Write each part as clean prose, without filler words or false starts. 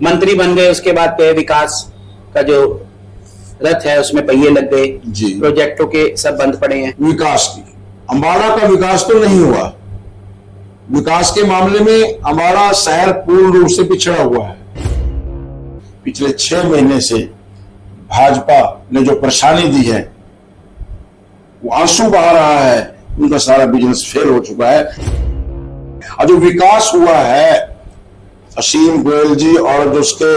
मंत्री बन गए, उसके बाद पे विकास का जो रथ है उसमें पहिए लग गए जी, प्रोजेक्टों के सब बंद पड़े हैं। विकास की अम्बाड़ा का विकास तो नहीं हुआ। विकास के मामले में अम्बाड़ा शहर पूर्ण रूप से पिछड़ा हुआ है। पिछले 6 महीने से भाजपा ने जो परेशानी दी है, वो आंसू बहा रहा है। उनका सारा बिजनेस फेल हो चुका है। और जो विकास हुआ है, असीम गोयल जी और जो उसके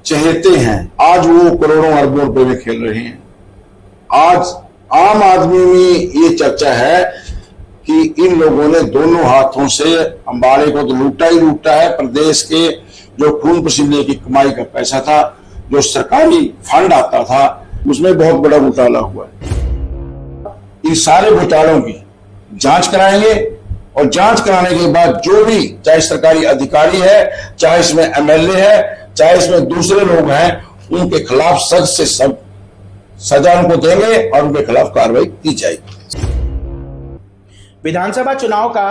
चहेते हैं, आज वो करोड़ों अरबों रुपए में खेल रहे हैं। आज आम आदमी में ये चर्चा है कि इन लोगों ने दोनों हाथों से अम्बाड़े को तो लूटा ही लूटा है। प्रदेश के जो खून पसीने की कमाई का पैसा था, जो सरकारी फंड आता था, उसमें बहुत बड़ा घोटाला हुआ है। इन सारे घोटालों की जांच कराएंगे और जांच कराने के बाद जो भी, चाहे सरकारी अधिकारी है, चाहे इसमें एमएलए है, चाहे इसमें दूसरे लोग हैं, उनके खिलाफ सख्त से सख्त सजा उनको देंगे और उनके खिलाफ कार्रवाई की जाएगी। विधानसभा चुनाव का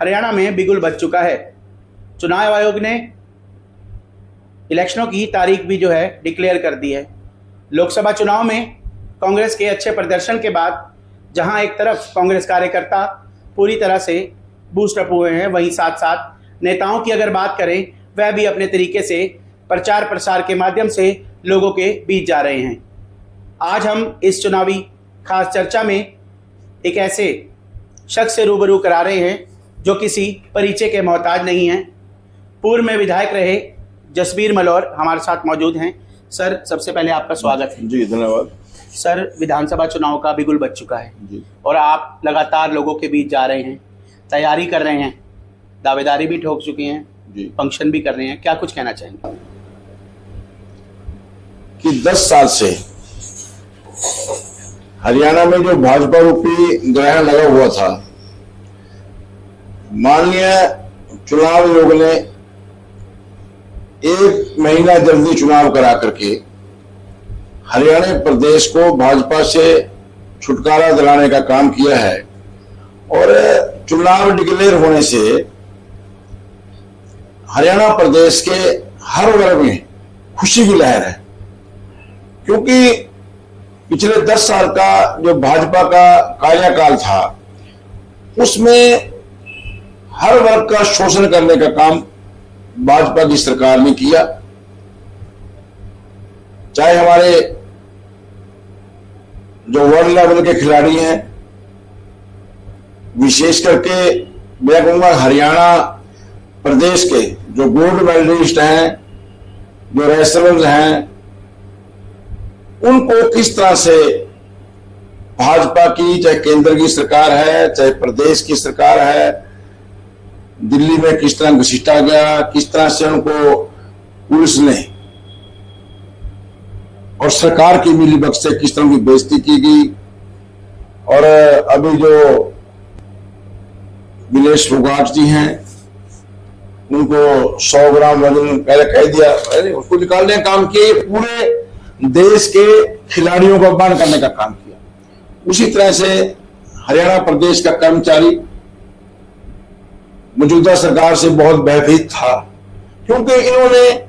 हरियाणा में बिगुल बज चुका है। चुनाव आयोग ने इलेक्शनों की तारीख भी जो है डिक्लेयर कर दी है। लोकसभा चुनाव में कांग्रेस के अच्छे प्रदर्शन के बाद जहां एक तरफ कांग्रेस कार्यकर्ता पूरी तरह से बूस्ट अप हुए हैं, वहीं साथ साथ नेताओं की अगर बात करें, वह भी अपने तरीके से प्रचार प्रसार के माध्यम से लोगों के बीच जा रहे हैं। आज हम इस चुनावी खास चर्चा में एक ऐसे शख्स से रूबरू करा रहे हैं जो किसी परिचय के मोहताज नहीं हैं। पूर्व में विधायक रहे जसबीर मलौर हमारे साथ मौजूद हैं। सर, सबसे पहले आपका स्वागत है। जी, धन्यवाद। सर, विधानसभा चुनाव का बिगुल बज चुका है जी, और और आप लगातार लोगों के बीच जा रहे हैं, तैयारी कर रहे हैं, दावेदारी भी ठोक चुके हैं, फंक्शन भी कर रहे हैं। क्या कुछ कहना चाहेंगे? कि 10 साल से हरियाणा में जो भाजपा रूपी ग्रहण लगा हुआ था, माननीय चुनाव आयोग ने 1 महीना जल्दी चुनाव करा करके हरियाणा प्रदेश को भाजपा से छुटकारा दिलाने का काम किया है। और चुनाव डिक्लेयर होने से हरियाणा प्रदेश के हर वर्ग में खुशी की लहर है, क्योंकि पिछले 10 साल का जो भाजपा का कार्यकाल था, उसमें हर वर्ग का शोषण करने का काम भाजपा की सरकार ने किया। चाहे हमारे जो वर्ल्ड लेवल के खिलाड़ी हैं, विशेष करके मैं कहूंगा हरियाणा प्रदेश के जो गोल्ड मेडलिस्ट हैं, जो रेसलर्स हैं, उनको किस तरह से भाजपा की, चाहे केंद्र की सरकार है, चाहे प्रदेश की सरकार है, दिल्ली में किस तरह घसीटा गया, किस तरह से उनको पुलिस ने और सरकार की मिलीभगत से किस तरह की बेइज्जती की गई। और अभी जो विलेश फोगाट जी हैं, उनको 100 ग्राम वजन पहले कह दिया, उसको निकालने का काम किया। ये पूरे देश के खिलाड़ियों को बंद करने का काम किया। उसी तरह से हरियाणा प्रदेश का कर्मचारी मौजूदा सरकार से बहुत भयभीत था, क्योंकि इन्होंने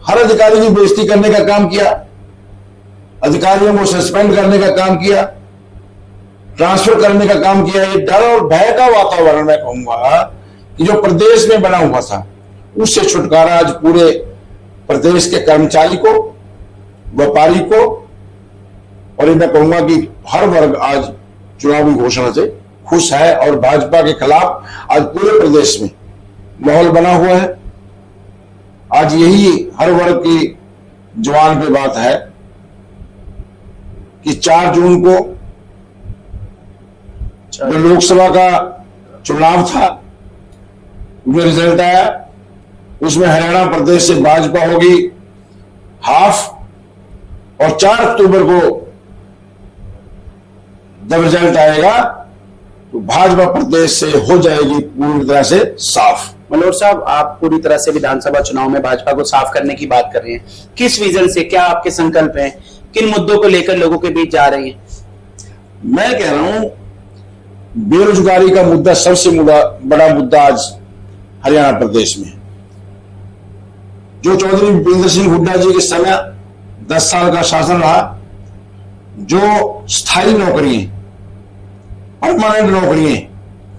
हर अधिकारी की बेइज्जती करने का काम किया, अधिकारियों को सस्पेंड करने का काम किया, ट्रांसफर करने का काम किया। ये डर और भय का वातावरण मैं कहूंगा कि जो प्रदेश में बना हुआ था, उससे छुटकारा आज पूरे प्रदेश के कर्मचारी को, व्यापारी को, और मैं कहूंगा कि हर वर्ग आज चुनावी घोषणा से खुश है। और भाजपा के खिलाफ आज पूरे प्रदेश में माहौल बना हुआ है। आज यही हर वर्ग की जुबान पे बात है कि 4 जून को जो लोकसभा का चुनाव था, उसमें रिजल्ट आया, उसमें हरियाणा प्रदेश से भाजपा होगी हाफ, और 4 अक्टूबर को जब रिजल्ट आएगा तो भाजपा प्रदेश से हो जाएगी पूरी तरह से साफ। मनोहर साहब, आप पूरी तरह से विधानसभा चुनाव में भाजपा को साफ करने की बात कर रहे हैं। किस विजन से, क्या आपके संकल्प हैं, किन मुद्दों को लेकर लोगों के बीच जा रहे हैं? मैं कह रहा हूं, बेरोजगारी का मुद्दा सबसे बड़ा मुद्दा आज हरियाणा प्रदेश में। जो चौधरी भूपेंद्र सिंह हुड्डा जी के समय 10 साल का शासन रहा, जो स्थायी नौकरियां, परमानेंट नौकरियां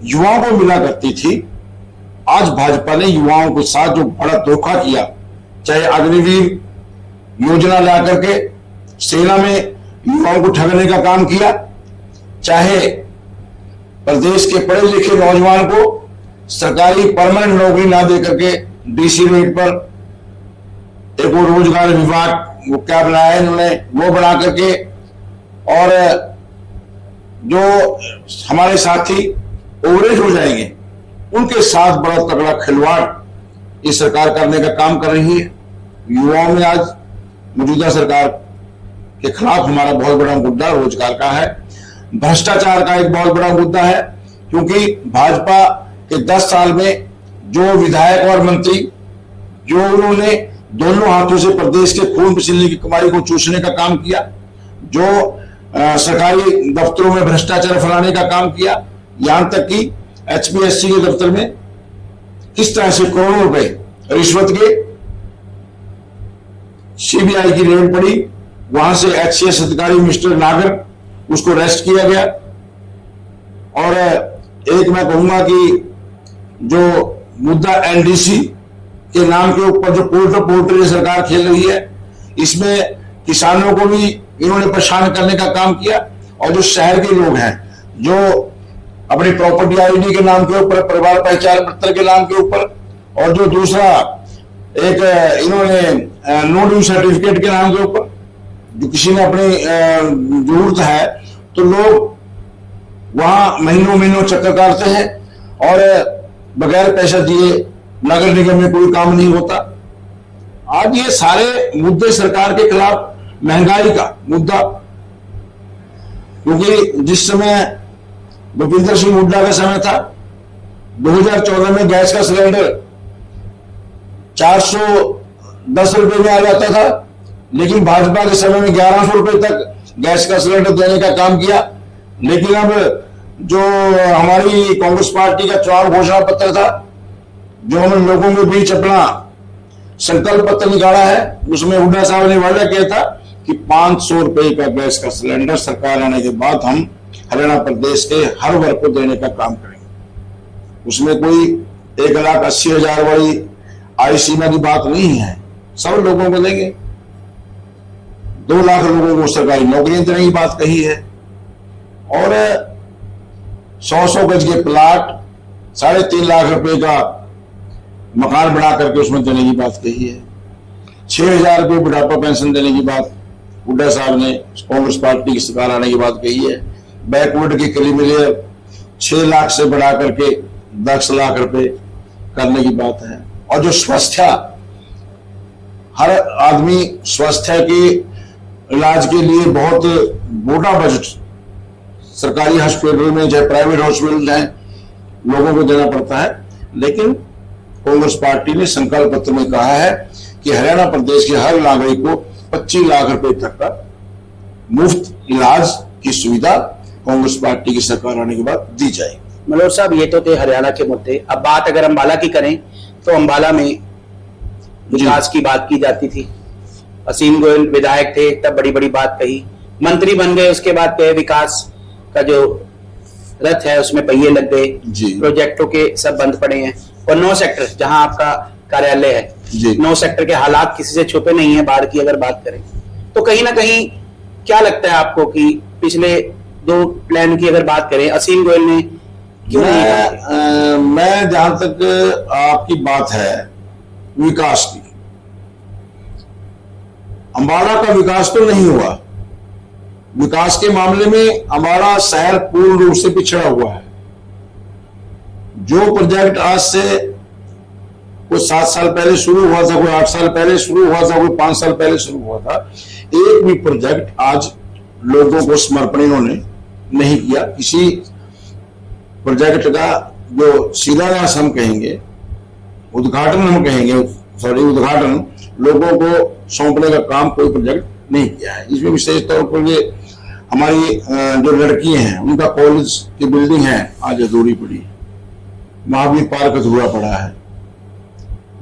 युवाओं को मिला करती थी, आज भाजपा ने युवाओं के साथ जो बड़ा धोखा किया, चाहे अग्निवीर योजना ला करके सेना में युवाओं को ठगने का काम किया, चाहे प्रदेश के पढ़े लिखे नौजवान को सरकारी परमानेंट नौकरी ना दे करके डीसी रेट पर एक वो रोजगार विभाग वो क्या बनाया है इन्होंने, वो बना करके, और जो हमारे साथी ओवरेज हो जाएंगे उनके साथ बड़ा तगड़ा खिलवाड़ ये सरकार करने का काम कर रही है। युवाओं में आज मौजूदा सरकार के खिलाफ हमारा बहुत बड़ा मुद्दा रोजगार का है, भ्रष्टाचार का एक बहुत बड़ा मुद्दा है, क्योंकि भाजपा के 10 साल में जो विधायक और मंत्री जो उन्होंने दोनों हाथों से प्रदेश के खून पसीने की कमाई को चूसने का काम किया, जो सरकारी दफ्तरों में भ्रष्टाचार फैलाने का काम किया, यहां तक कि HPSC के दफ्तर में किस तरह से करोड़ों रुपए रिश्वत के CBI की रेड पड़ी, वहां से HCS अधिकारी मिस्टर नागर उसको अरेस्ट किया गया। और एक मैं कहूंगा कि जो मुद्दा NDC के नाम के ऊपर जो पोर्टल सरकार खेल रही है, इसमें किसानों को भी इन्होंने परेशान करने का काम किया, और जो शहर के लोग हैं जो अपनी प्रॉपर्टी ID के नाम के ऊपर, परिवार पहचान पत्र के नाम के ऊपर, और जो दूसरा एक इन्होंने नो ड्यू सर्टिफिकेट के नाम के ऊपर, जो किसी ने अपनी जरूरत है तो लोग वहां महीनों महीनों चक्कर काटते हैं और बगैर पैसा दिए नगर निगम में कोई काम नहीं होता। आज ये सारे मुद्दे सरकार के खिलाफ, महंगाई का मुद्दा, क्योंकि जिस समय भूपेंद्र सिंह हुड्डा का समय था 2014 में गैस का सिलेंडर 410 रुपए में आ जाता था, लेकिन भाजपा के समय में 1100 रुपए तक गैस का सिलेंडर देने का काम किया। लेकिन अब जो हमारी कांग्रेस पार्टी का चुनाव घोषणा पत्र था, जो हमने लोगों के बीच अपना संकल्प पत्र निकाला है, उसमें हुड्डा साहब ने वादा किया था कि 500 रुपए का गैस का सिलेंडर सरकार आने के बाद हम हरियाणा प्रदेश के हर वर्ग को देने का काम करेंगे। उसमें कोई 1,80,000 वाली आयु सीमा की बात नहीं है, सब लोगों को देंगे। 2 लाख लोगों को सरकारी नौकरियां देने की बात कही है, और 100 गज के प्लाट 3.5 लाख रुपए का मकान बना करके उसमें देने की बात कही है। 6,000 रुपये बुढ़ापा पेंशन देने की बात हुड्डा साहब ने कांग्रेस पार्टी की सरकार आने की बात कही है। बैकवर्ड की क्रिमिनल 6 लाख से बढ़ा करके 10 लाख रुपए करने की बात है। और जो स्वास्थ्य, हर आदमी स्वास्थ्य के इलाज के लिए बहुत मोटा बजट सरकारी हॉस्पिटल में चाहे प्राइवेट हॉस्पिटल है लोगों को देना पड़ता है, लेकिन कांग्रेस पार्टी ने संकल्प पत्र में कहा है कि हरियाणा प्रदेश के हर नागरिक को 25 लाख रुपए तक का मुफ्त इलाज की सुविधा कांग्रेस पार्टी की सरकार आने के बाद दी जाएगी। मनोज साहब, ये तो थे हरियाणा के मुद्दे। अब बात अगर अंबाला की करें तो अंबाला में विकास की बात की जाती थी। असीम गोयल विधायक थे तब बड़ी बड़ी बात कही, मंत्री बन गए उसके बाद कहे विकास का जो रथ है उसमें पहिए लग गए, प्रोजेक्टों के सब बंद पड़े हैं। और 9 सेक्टर जहां आपका कार्यालय है, 9 सेक्टर के हालात किसी से छुपे नहीं है। बाढ़ की अगर बात करें तो कहीं ना कहीं क्या लगता है आपको कि पिछले 2 प्लान की अगर बात करें असीम गोयल ने क्यों नहीं? मैं जहां तक आपकी बात है विकास की, अंबाला का विकास तो नहीं हुआ। विकास के मामले में हमारा शहर पूर्ण रूप से पिछड़ा हुआ है। जो प्रोजेक्ट आज से कोई 7 साल पहले शुरू हुआ था, कोई 8 साल पहले शुरू हुआ था, कोई 5 साल पहले शुरू हुआ था, एक भी प्रोजेक्ट आज लोगों को समर्पण इन्होंने नहीं किया। किसी प्रोजेक्ट का जो शिलान्यास हम कहेंगे, उद्घाटन हम कहेंगे, उद्घाटन लोगों को सौंपने का काम कोई प्रोजेक्ट नहीं किया है। इसमें विशेष तौर पर ये हमारी जो लड़कियां हैं उनका कॉलेज की बिल्डिंग है आज अधूरी पड़ी, महावीर पार्क अधूरा पड़ा है,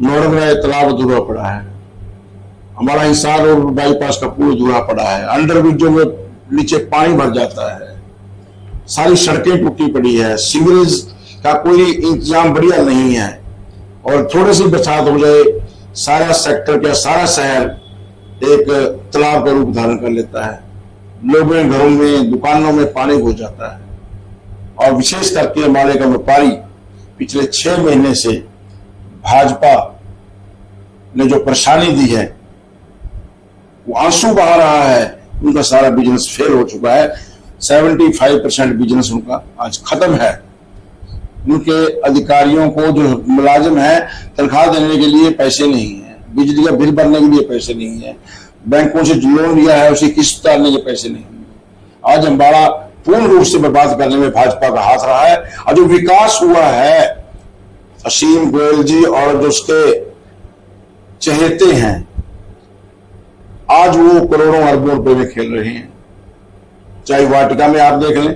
नौरंग राय तालाब अधूरा पड़ा है, हमारा हिसार और बाईपास का पुल जुड़ा पड़ा है, अंडरब्रिजों में नीचे पानी भर जाता है, सारी सड़कें टूटी पड़ी है, सीवरेज का कोई इंतजाम बढ़िया नहीं है, और थोड़ी सी बरसात हो जाए सारा सेक्टर का सारा शहर एक तालाब का रूप धारण कर लेता है। लोगों के घरों में, दुकानों में पानी घुस जाता है। और विशेष करके हमारे का व्यापारी पिछले 6 महीने से भाजपा ने जो परेशानी दी है, वो आंसू बहा रहा है। उनका सारा बिजनेस फेल हो चुका है। 75% बिजनेस उनका आज खत्म है। उनके अधिकारियों को जो मुलाजिम है तनख्वाह देने के लिए पैसे नहीं है, बिजली का बिल भरने के लिए पैसे नहीं है, बैंकों से जो लोन लिया है उसे किस्त उतारने के पैसे नहीं है। आज अम्बाड़ा पूर्ण रूप से बर्बाद करने में भाजपा का हाथ रहा है। और जो विकास हुआ है, असीम गोयल जी और जो उसके चहेते हैं, आज वो करोड़ों अरबों रुपए में खेल रहे हैं। चाहे वाटिका में आप देख लें,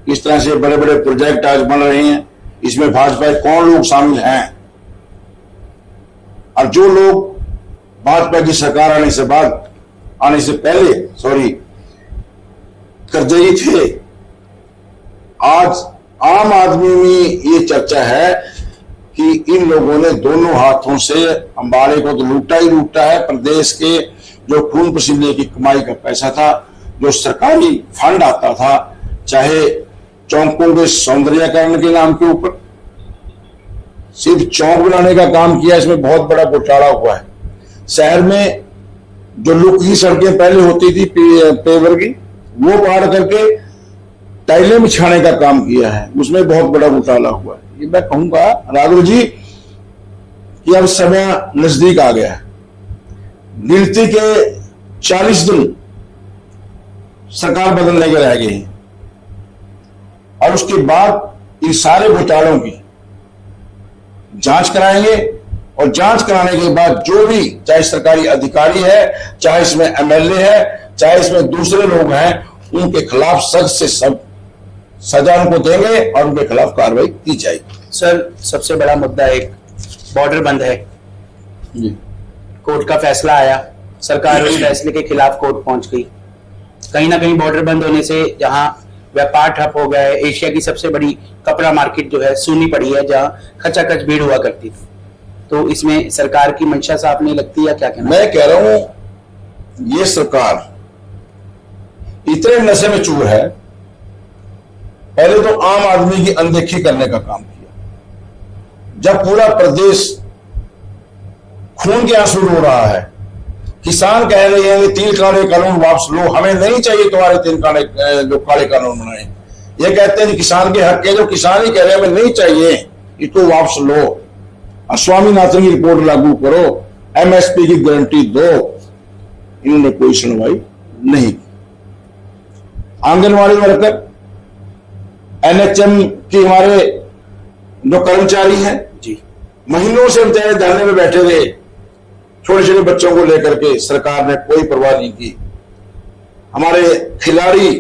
किस तरह से बड़े बड़े प्रोजेक्ट आज बन रहे हैं, इसमें भाजपा के कौन लोग शामिल हैं। और जो लोग भाजपा की सरकार आने से पहले करजई थे, आज आम आदमी में ये चर्चा है कि इन लोगों ने दोनों हाथों से अंबाड़े को तो लूटा ही लूटा है। प्रदेश के जो खून पसीने की कमाई का पैसा था, जो सरकारी फंड आता था, चाहे चौकों के सौंदर्यीकरण के नाम के ऊपर सिर्फ चौक बनाने का काम किया, इसमें बहुत बड़ा घोटाला हुआ है। शहर में जो लुक की सड़कें पहले होती थी पेवर की, वो पार करके टाइलें बिछाने का काम किया है, उसमें बहुत बड़ा घोटाला हुआ है। ये मैं कहूंगा राघव जी कि अब समय नजदीक आ गया है। गिनती के 40 दिन सरकार बदलने के रह गए हैं, और उसके बाद इन सारे घोटालों की जांच कराएंगे। और जांच कराने के बाद जो भी, चाहे सरकारी अधिकारी है, चाहे इसमें एमएलए है, चाहे इसमें दूसरे लोग हैं, उनके खिलाफ सख्त से सजा उनको देंगे और उनके खिलाफ कार्रवाई की जाएगी। सर, सबसे बड़ा मुद्दा एक बॉर्डर बंद है जी। कोर्ट का फैसला आया, सरकार उस फैसले के खिलाफ कोर्ट पहुंच गई। कहीं ना कहीं बॉर्डर बंद होने से जहां व्यापार ठप हो गया है, एशिया की सबसे बड़ी कपड़ा मार्केट जो है सूनी पड़ी है, जहां खचाखच भीड़ हुआ करती थी, तो इसमें सरकार की मंशा साफ नहीं लगती या क्या कहना? मैं कह रहा हूं ये सरकार इतने नशे में चूर है, पहले तो आम आदमी की अनदेखी करने का काम किया। जब पूरा प्रदेश खून के आंसू रो रहा है, किसान कह रहे हैं कि 3 काले कानून वापस लो, हमें नहीं चाहिए तुम्हारे 3 जो काले कानून बनाए। ये कहते हैं कि किसान के हक है, जो किसान ही कह रहे हैं हमें नहीं चाहिए, इसको वापस लो, स्वामीनाथन की रिपोर्ट लागू करो, एमएसपी की गारंटी दो। इन्होंने कोई सुनवाई नहीं की। आंगनवाड़ी वर्कर, एनएचएम के हमारे जो कर्मचारी हैं जी, महीनों से बेचारे धरने में बैठे रहे, छोटे छोटे बच्चों को लेकर के, सरकार ने कोई परवाह नहीं की। हमारे खिलाड़ी,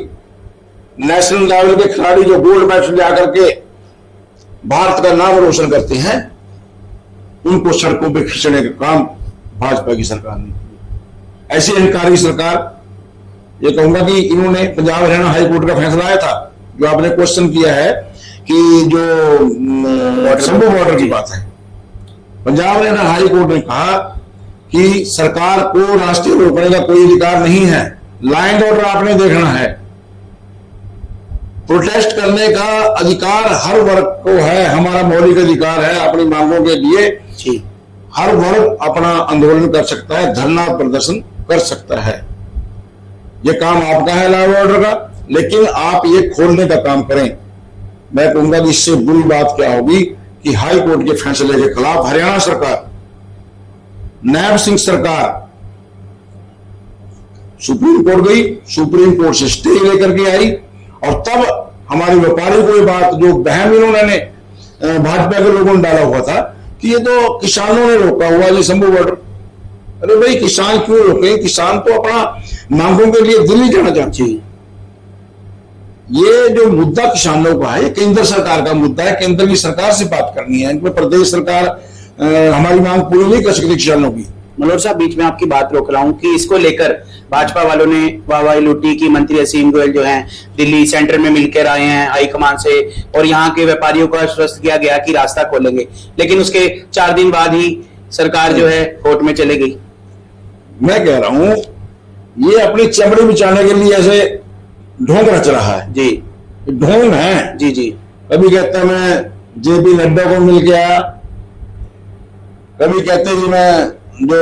नेशनल लेवल के खिलाड़ी जो गोल्ड मेडल ला करके भारत का नाम रोशन करते हैं, उनको सड़कों पे खींचने का काम भाजपा की सरकार ने किया। ऐसी अहंकारी सरकार, ये कहूंगा कि इन्होंने पंजाब हरियाणा हाई कोर्ट का फैसला आया था, जो आपने क्वेश्चन किया है कि जो शंभू बॉर्डर की बात है, पंजाब हरियाणा हाई कोर्ट ने कहा कि सरकार को रास्ते रोकने का कोई अधिकार नहीं है, लॉ एंड ऑर्डर आपने देखना है। प्रोटेस्ट करने का अधिकार हर वर्ग को है, हमारा मौलिक अधिकार है अपनी मांगों के लिए। जी, हर वर्ग अपना आंदोलन कर सकता है, धरना प्रदर्शन कर सकता है, ये काम आपका है लॉ एंड ऑर्डर का, लेकिन आप ये खोलने का काम करें। मैं कहूंगा कि इससे बुरी बात क्या होगी कि हाई कोर्ट के फैसले के खिलाफ हरियाणा सरकार, नायब सिंह सरकार सुप्रीम कोर्ट गई, सुप्रीम कोर्ट से स्टे लेकर के आई, और तब हमारे व्यापारी को ये बात, जो बहम इन्होंने भाजपा के लोगों ने डाला हुआ था कि ये तो किसानों ने रोका हुआ ये शंभू बॉर्डर। अरे भाई, किसान क्यों रोके? किसान तो अपना मांगों के लिए दिल्ली जाना चाहते हैं। ये जो मुद्दा किसानों का है, केंद्र सरकार का मुद्दा है, केंद्र की सरकार से बात करनी है। इनमें प्रदेश सरकार हमारी मांग पूरी नहीं कर सकती किसानों की, मनोहर साहब, बीच में आपकी बात रोक रहा हूं कि इसको लेकर भाजपा वालों ने वाहवाही लूटी कि मंत्री असीम गोयल जो हैं दिल्ली सेंटर में मिलकर आए हैं हाईकमान से और यहाँ के व्यापारियों को आश्वस्त किया गया कि रास्ता खोलेंगे, लेकिन उसके 4 दिन बाद ही सरकार जो है कोर्ट में चले गई। मैं कह रहा हूं ये अपनी चमड़ी बिछाने के लिए ऐसे ढोंग रच रहा है जी, ढोंग है जी जी। कभी कहते हैं मैं जेपी नड्डा को मिल के आया, कभी कहते हैं मैं जो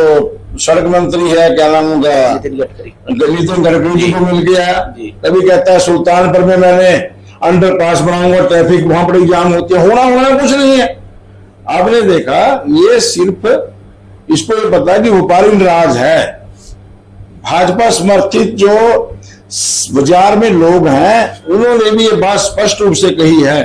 सड़क मंत्री है क्या नाम उनका नितिन गडकरी जी को मिल के आया, कभी कहता है सुल्तानपुर में मैंने अंडरपास बनाऊंगा, ट्रैफिक वहां बड़ी जाम होती है। होना कुछ नहीं है। आपने देखा ये सिर्फ इसको ये पता है कि व्यापारी राज है। भाजपा समर्थित जो बाजार में लोग हैं उन्होंने भी ये बात स्पष्ट रूप से कही है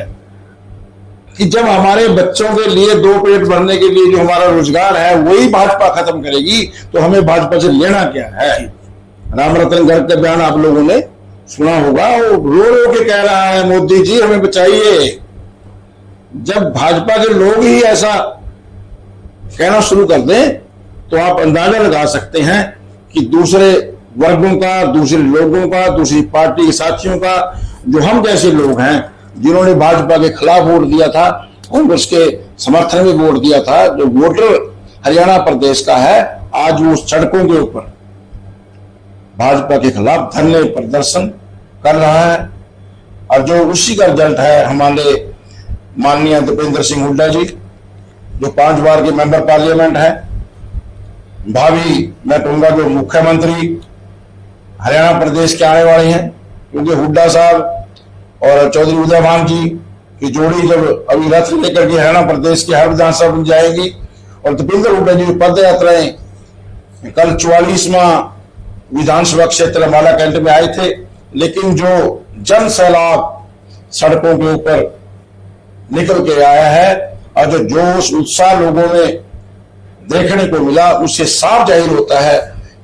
कि जब हमारे बच्चों के लिए 2 पेट भरने के लिए जो हमारा रोजगार है वही भाजपा खत्म करेगी तो हमें भाजपा से लेना क्या है। राम रतन गर्ग का बयान आप लोगों ने सुना होगा, वो रो के कह रहा है मोदी जी हमें बचाइए। जब भाजपा के लोग ही ऐसा कहना शुरू कर दें तो आप अंदाजा लगा सकते हैं कि दूसरे वर्गों का, दूसरे लोगों का, दूसरी पार्टी के साथियों का, जो हम जैसे लोग हैं जिन्होंने भाजपा के खिलाफ वोट दिया था और उसके समर्थन में वोट दिया था, जो वोटर हरियाणा प्रदेश का है, आज वो सड़कों के ऊपर भाजपा के खिलाफ धरने प्रदर्शन कर रहा है। और जो उसी का रिजल्ट है हमारे माननीय दीपेंद्र सिंह हुड्डा जी जो 5 बार के मेंबर पार्लियामेंट है, भावी मैं कहूंगा जो मुख्यमंत्री हरियाणा प्रदेश के आने वाले हैं, क्योंकि हुड्डा साहब और चौधरी उदयभान जी की जोड़ी जब अभी रथ लेकर के हरियाणा प्रदेश की हर विधानसभा में जाएगी और दीपेंद्र हुड्डा जी पद यात्राएं कल 44वां विधानसभा क्षेत्र अम्बाला कैंट में आए थे, लेकिन जो जन सैलाब सड़कों के ऊपर निकल के आया है और जो जोश उत्साह लोगों में देखने को मिला उससे साफ जाहिर होता है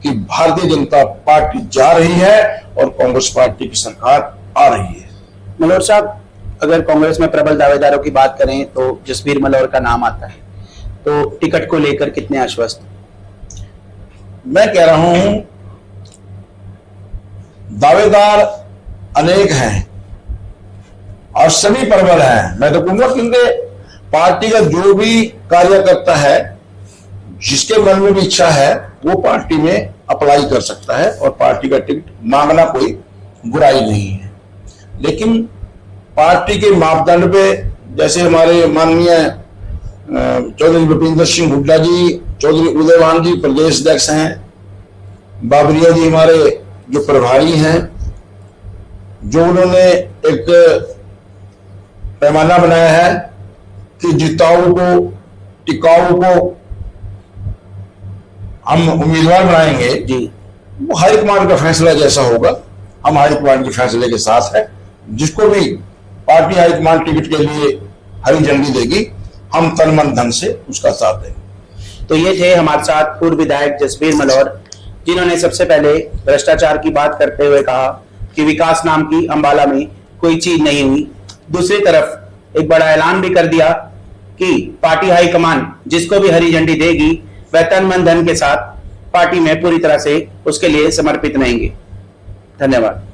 कि भारतीय जनता पार्टी जा रही है और कांग्रेस पार्टी की सरकार आ रही है। मनोहर साहब, अगर कांग्रेस में प्रबल दावेदारों की बात करें तो जसबीर मल्होर का नाम आता है, तो टिकट को लेकर कितने आश्वस्त? मैं कह रहा हूं दावेदार अनेक हैं और सभी प्रबल हैं। मैं तो कहूंगा क्योंकि पार्टी का जो भी कार्यकर्ता है जिसके मन में भी इच्छा है वो पार्टी में अप्लाई कर सकता है और पार्टी का टिकट मांगना कोई बुराई नहीं है। लेकिन पार्टी के मापदंड पे जैसे हमारे माननीय चौधरी भूपेंद्र सिंह हुड्डा जी, चौधरी उदयभान जी प्रदेश अध्यक्ष हैं, बाबरिया जी हमारे जो प्रभारी हैं, जो उन्होंने एक पैमाना बनाया है कि जिताऊ को, टिकाऊ को हम उम्मीदवार बनाएंगे जी, वो हाईकमान का फैसला जैसा होगा हम हाईकमान के फैसले के साथ है। जिसको भी पार्टी हाईकमान टिकट के लिए हरी झंडी देगी हम तन मन धन से उसका साथ देंगे। तो ये थे हमारे साथ पूर्व विधायक जसबीर मल्होर, जिन्होंने सबसे पहले भ्रष्टाचार की बात करते हुए कहा कि विकास नाम की अंबाला में कोई चीज नहीं हुई। दूसरी तरफ एक बड़ा ऐलान भी कर दिया कि पार्टी हाईकमान जिसको भी हरी झंडी देगी वह तन मन धन के साथ पार्टी में पूरी तरह से उसके लिए समर्पित रहेंगे। धन्यवाद।